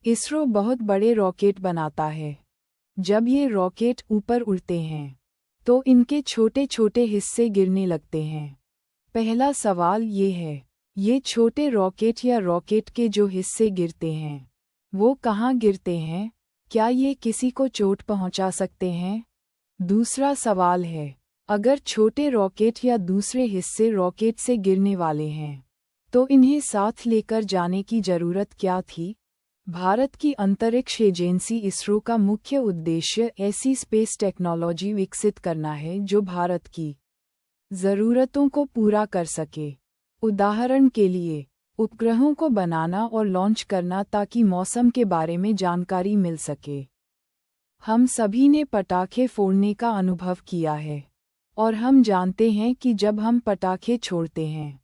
इसरो बहुत बड़े रॉकेट बनाता है। जब ये रॉकेट ऊपर उड़ते हैं तो इनके छोटे छोटे हिस्से गिरने लगते हैं। पहला सवाल ये है, ये छोटे रॉकेट या रॉकेट के जो हिस्से गिरते हैं वो कहाँ गिरते हैं? क्या ये किसी को चोट पहुँचा सकते हैं? दूसरा सवाल है, अगर छोटे रॉकेट या दूसरे हिस्से रॉकेट से गिरने वाले हैं तो इन्हें साथ लेकर जाने की जरूरत क्या थी? भारत की अंतरिक्ष एजेंसी इसरो का मुख्य उद्देश्य ऐसी स्पेस टेक्नोलॉजी विकसित करना है जो भारत की ज़रूरतों को पूरा कर सके। उदाहरण के लिए, उपग्रहों को बनाना और लॉन्च करना ताकि मौसम के बारे में जानकारी मिल सके। हम सभी ने पटाखे फोड़ने का अनुभव किया है और हम जानते हैं कि जब हम पटाखे छोड़ते हैं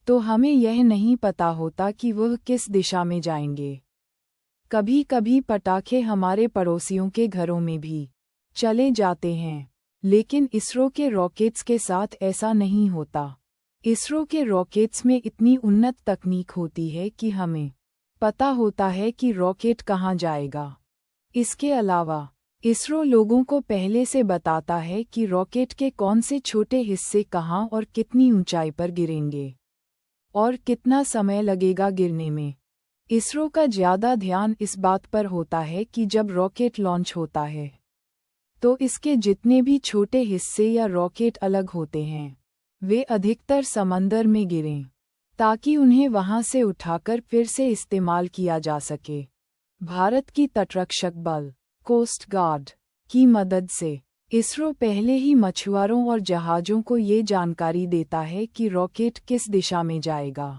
तो हमें यह नहीं पता होता कि वह किस दिशा में जाएंगे। कभी कभी पटाखे हमारे पड़ोसियों के घरों में भी चले जाते हैं, लेकिन इसरो के रॉकेट्स के साथ ऐसा नहीं होता। इसरो के रॉकेट्स में इतनी उन्नत तकनीक होती है कि हमें पता होता है कि रॉकेट कहाँ जाएगा। इसके अलावा इसरो लोगों को पहले से बताता है कि रॉकेट के कौन से छोटे हिस्से कहाँ और कितनी ऊंचाई पर गिरेंगे और कितना समय लगेगा गिरने में। इसरो का ज़्यादा ध्यान इस बात पर होता है कि जब रॉकेट लॉन्च होता है तो इसके जितने भी छोटे हिस्से या रॉकेट अलग होते हैं वे अधिकतर समंदर में गिरें ताकि उन्हें वहां से उठाकर फिर से इस्तेमाल किया जा सके। भारत की तटरक्षक बल कोस्ट गार्ड की मदद से इसरो पहले ही मछुआरों और जहाज़ों को ये जानकारी देता है कि रॉकेट किस दिशा में जाएगा।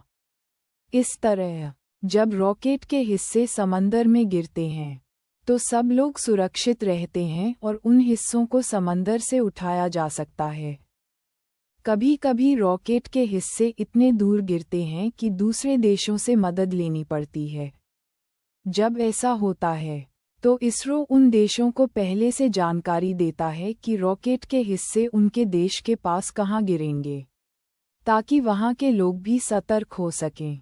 इस तरह जब रॉकेट के हिस्से समंदर में गिरते हैं तो सब लोग सुरक्षित रहते हैं और उन हिस्सों को समंदर से उठाया जा सकता है। कभी कभी रॉकेट के हिस्से इतने दूर गिरते हैं कि दूसरे देशों से मदद लेनी पड़ती है। जब ऐसा होता है तो इसरो उन देशों को पहले से जानकारी देता है कि रॉकेट के हिस्से उनके देश के पास कहाँ गिरेंगे, ताकि वहाँ के लोग भी सतर्क हो सकें।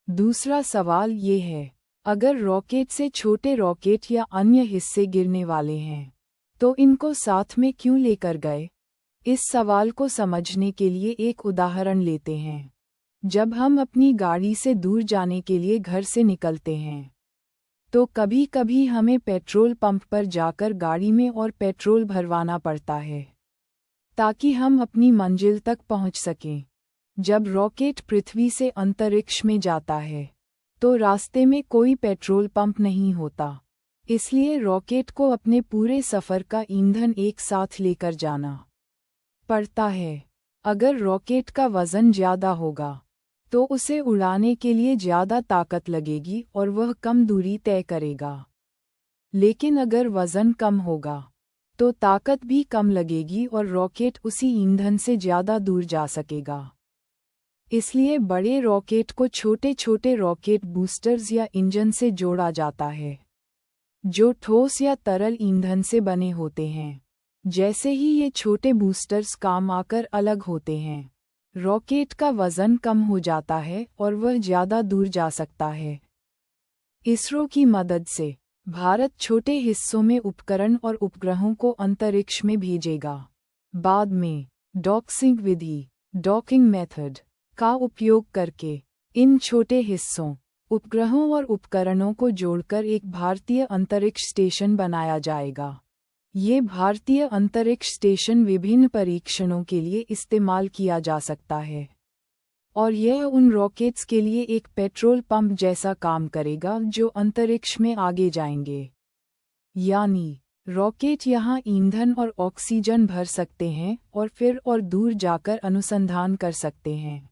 दूसरा सवाल ये है, अगर रॉकेट से छोटे रॉकेट या अन्य हिस्से गिरने वाले हैं तो इनको साथ में क्यों लेकर गए? इस सवाल को समझने के लिए एक उदाहरण लेते हैं। जब हम अपनी गाड़ी से दूर जाने के लिए घर से निकलते हैं तो कभी कभी हमें पेट्रोल पंप पर जाकर गाड़ी में और पेट्रोल भरवाना पड़ता है ताकि हम अपनी मंजिल तक पहुंच सकें। जब रॉकेट पृथ्वी से अंतरिक्ष में जाता है तो रास्ते में कोई पेट्रोल पंप नहीं होता, इसलिए रॉकेट को अपने पूरे सफ़र का ईंधन एक साथ लेकर जाना पड़ता है। अगर रॉकेट का वज़न ज़्यादा होगा तो उसे उड़ाने के लिए ज़्यादा ताकत लगेगी और वह कम दूरी तय करेगा। लेकिन अगर वज़न कम होगा तो ताकत भी कम लगेगी और रॉकेट उसी ईंधन से ज़्यादा दूर जा सकेगा। इसलिए बड़े रॉकेट को छोटे छोटे रॉकेट बूस्टर्स या इंजन से जोड़ा जाता है, जो ठोस या तरल ईंधन से बने होते हैं। जैसे ही ये छोटे बूस्टर्स काम आकर अलग होते हैं, रॉकेट का वज़न कम हो जाता है और वह ज़्यादा दूर जा सकता है। इसरो की मदद से भारत छोटे हिस्सों में उपकरण और उपग्रहों को अंतरिक्ष में भेजेगा। बाद में डॉकिंग विधि डॉकिंग मेथड का उपयोग करके इन छोटे हिस्सों, उपग्रहों और उपकरणों को जोड़कर एक भारतीय अंतरिक्ष स्टेशन बनाया जाएगा। ये भारतीय अंतरिक्ष स्टेशन विभिन्न परीक्षणों के लिए इस्तेमाल किया जा सकता है और यह उन रॉकेट्स के लिए एक पेट्रोल पंप जैसा काम करेगा जो अंतरिक्ष में आगे जाएंगे। यानी रॉकेट यहाँ ईंधन और ऑक्सीजन भर सकते हैं और फिर और दूर जाकर अनुसंधान कर सकते हैं।